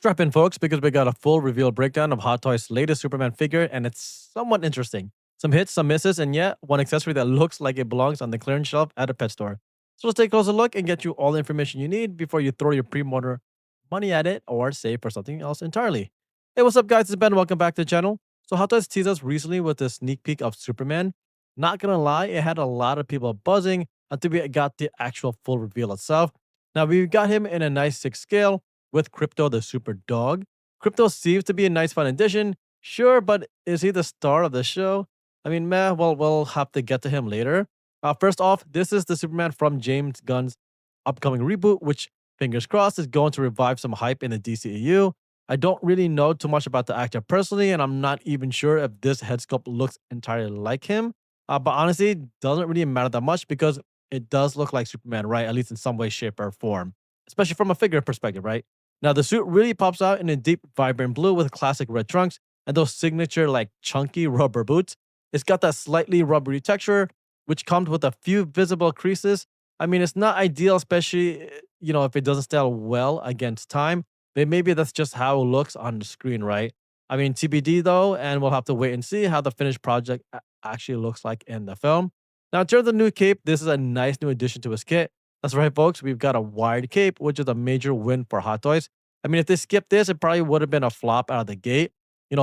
Strap in, folks, because we got a full reveal breakdown of Hot Toys' latest Superman figure, and it's somewhat interesting. Some hits, some misses, and yet one accessory that looks like it belongs on the clearance shelf at a pet store. So let's take a closer look and get you all the information you need before you throw your pre-order money at it or save for something else entirely. Hey, what's up, guys? It's Ben. Welcome back to the channel. So Hot Toys teased us recently with a sneak peek of Superman. Not gonna lie, it had a lot of people buzzing until we got the actual full reveal itself. Now we got him in a nice 6 scale with Crypto the Super Dog. Crypto seems to be a nice fun addition, sure, but is he the star of the show? I mean, meh, well, we'll have to get to him later. First off, this is the Superman from James Gunn's upcoming reboot, which, fingers crossed, is going to revive some hype in the DCEU. I don't really know too much about the actor personally, and I'm not even sure if this head sculpt looks entirely like him. But honestly, it doesn't really matter that much because it does look like Superman, right? At least in some way, shape, or form, especially from a figure perspective, right? Now, the suit really pops out in a deep, vibrant blue with classic red trunks and those signature, like, chunky rubber boots. It's got that slightly rubbery texture, which comes with a few visible creases. I mean, it's not ideal, especially, if it doesn't stand well against time. But maybe that's just how it looks on the screen, right? I mean, TBD though, and we'll have to wait and see how the finished project actually looks like in the film. Now, in terms of the new cape, this is a nice new addition to his kit. That's right, folks. We've got a wired cape, which is a major win for Hot Toys. I mean, if they skipped this, it probably would have been a flop out of the gate.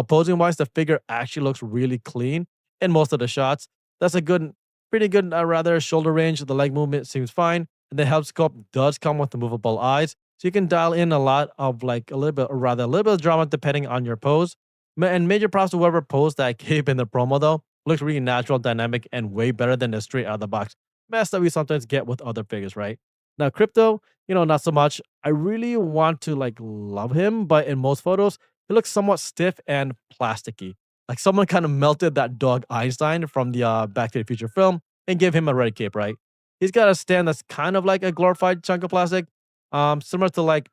Posing wise, the figure actually looks really clean in most of the shots. That's a pretty good, rather shoulder range. The leg movement seems fine, and the head sculpt does come with the movable eyes, so you can dial in a lot of like a little bit, or rather a little bit of drama depending on your pose. And major props to whoever posed that cape in the promo though. Looks really natural, dynamic, and way better than the straight out of the box mess that we sometimes get with other figures, right? Now, Crypto, not so much. I really want to like love him, but in most photos, he looks somewhat stiff and plasticky. Like someone kind of melted that dog Einstein from the Back to the Future film and gave him a red cape, right? He's got a stand that's kind of like a glorified chunk of plastic, similar to like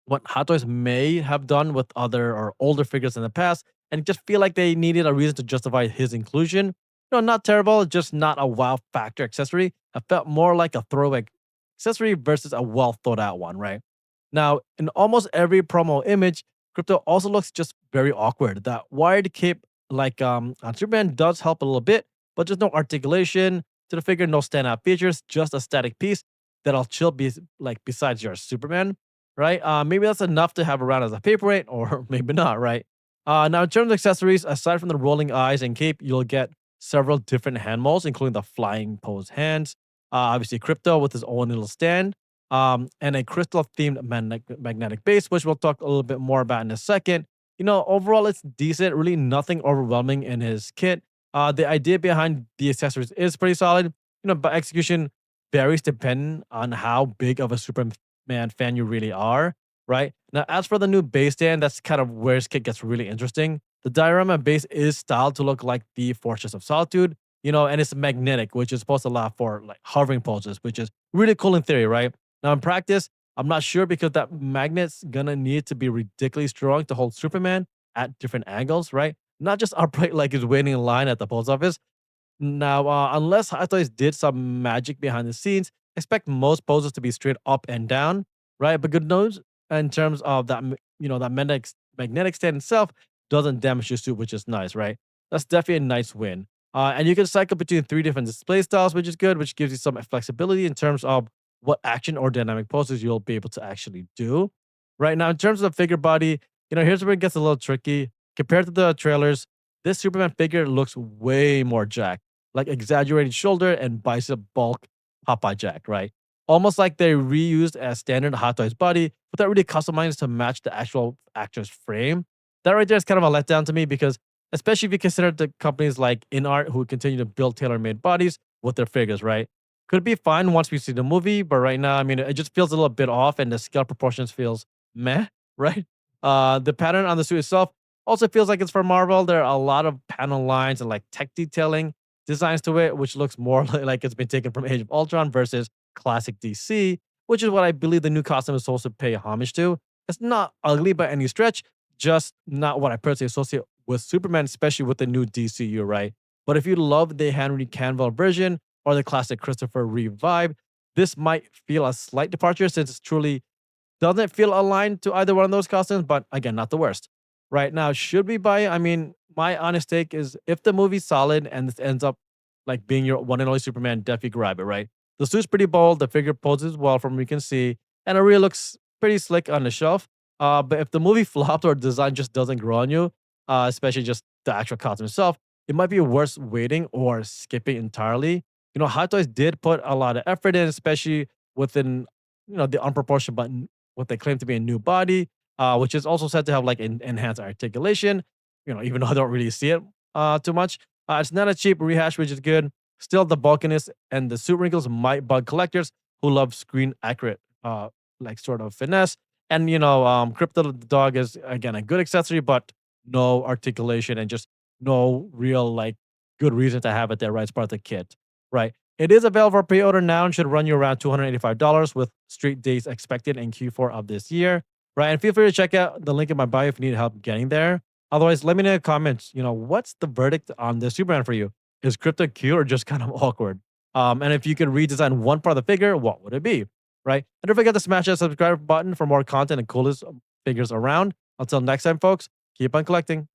what Hot Toys may have done with other or older figures in the past, and just feel like they needed a reason to justify his inclusion. Not terrible, just not a wow factor accessory. It felt more like a throwback accessory versus a well thought out one, right? Now, in almost every promo image, Crypto also looks just very awkward. That wired cape, like on Superman, does help a little bit, but just no articulation to the figure, no standout features, just a static piece that'll chill be like besides your Superman, right? Maybe that's enough to have around as a paperweight, or maybe not, right? Now, in terms of accessories, aside from the rolling eyes and cape, you'll get several different hand molds, including the flying pose hands. Obviously, Crypto with his own little stand, and a crystal themed magnetic base, which we'll talk a little bit more about in a second. Overall, it's decent, really nothing overwhelming in his kit. The idea behind the accessories is pretty solid, but execution varies depending on how big of a Superman fan you really are, right? Now, as for the new base stand, that's kind of where his kit gets really interesting. The diorama base is styled to look like the Fortress of Solitude, and it's magnetic, which is supposed to allow for like hovering poses, which is really cool in theory, right? Now, in practice, I'm not sure because that magnet's gonna need to be ridiculously strong to hold Superman at different angles, right? Not just upright like he's waiting in line at the post office. Now, unless Hot Toys did some magic behind the scenes, expect most poses to be straight up and down, right? But good news in terms of that, that magnetic stand itself doesn't damage your suit, which is nice, right? That's definitely a nice win. And you can cycle between 3 different display styles, which is good, which gives you some flexibility in terms of what action or dynamic poses you'll be able to actually do. Right now, in terms of figure body, here's where it gets a little tricky. Compared to the trailers, this Superman figure looks way more jacked, like exaggerated shoulder and bicep bulk Popeye Jack, right? Almost like they reused a standard Hot Toys body without really customizing to match the actual actor's frame. That right there is kind of a letdown to me because, especially if you consider the companies like InArt who continue to build tailor-made bodies with their figures, right? Could be fine once we see the movie, but right now, I mean, it just feels a little bit off, and the scale proportions feels meh, right? The pattern on the suit itself also feels like it's for Marvel. There are a lot of panel lines and like tech detailing designs to it, which looks more like it's been taken from Age of Ultron versus classic DC, which is what I believe the new costume is supposed to pay homage to. It's not ugly by any stretch, just not what I personally associate with Superman, especially with the new DCU, right? But if you love the Henry Cavill version or the classic Christopher Reeve vibe, this might feel a slight departure since it's truly Doesn't feel aligned to either one of those costumes, but again, not the worst. Right now, should we buy it? I mean, my honest take is if the movie's solid and this ends up like being your one and only Superman, definitely grab it, right? The suit's pretty bold, the figure poses well from what you can see, and it really looks pretty slick on the shelf. But if the movie flopped or design just doesn't grow on you, especially just the actual costume itself, it might be worth waiting or skipping entirely. Hot Toys did put a lot of effort in, especially within the unproportioned button, what they claim to be a new body, which is also said to have like enhanced articulation. Even though I don't really see it too much, it's not a cheap rehash, which is good. Still, the bulkiness and the suit wrinkles might bug collectors who love screen accurate, like sort of finesse. And Crypto the dog is again a good accessory, but no articulation and just no real like good reason to have it there. Right, it's part of the kit. Right. It is available for pre-order now and should run you around $285 with street dates expected in Q4 of this year. Right. And feel free to check out the link in my bio if you need help getting there. Otherwise, let me know in the comments, what's the verdict on this Superman for you? Is crypto cute or just kind of awkward? And if you could redesign one part of the figure, what would it be? Right. And don't forget to smash that subscribe button for more content and coolest figures around. Until next time, folks, keep on collecting.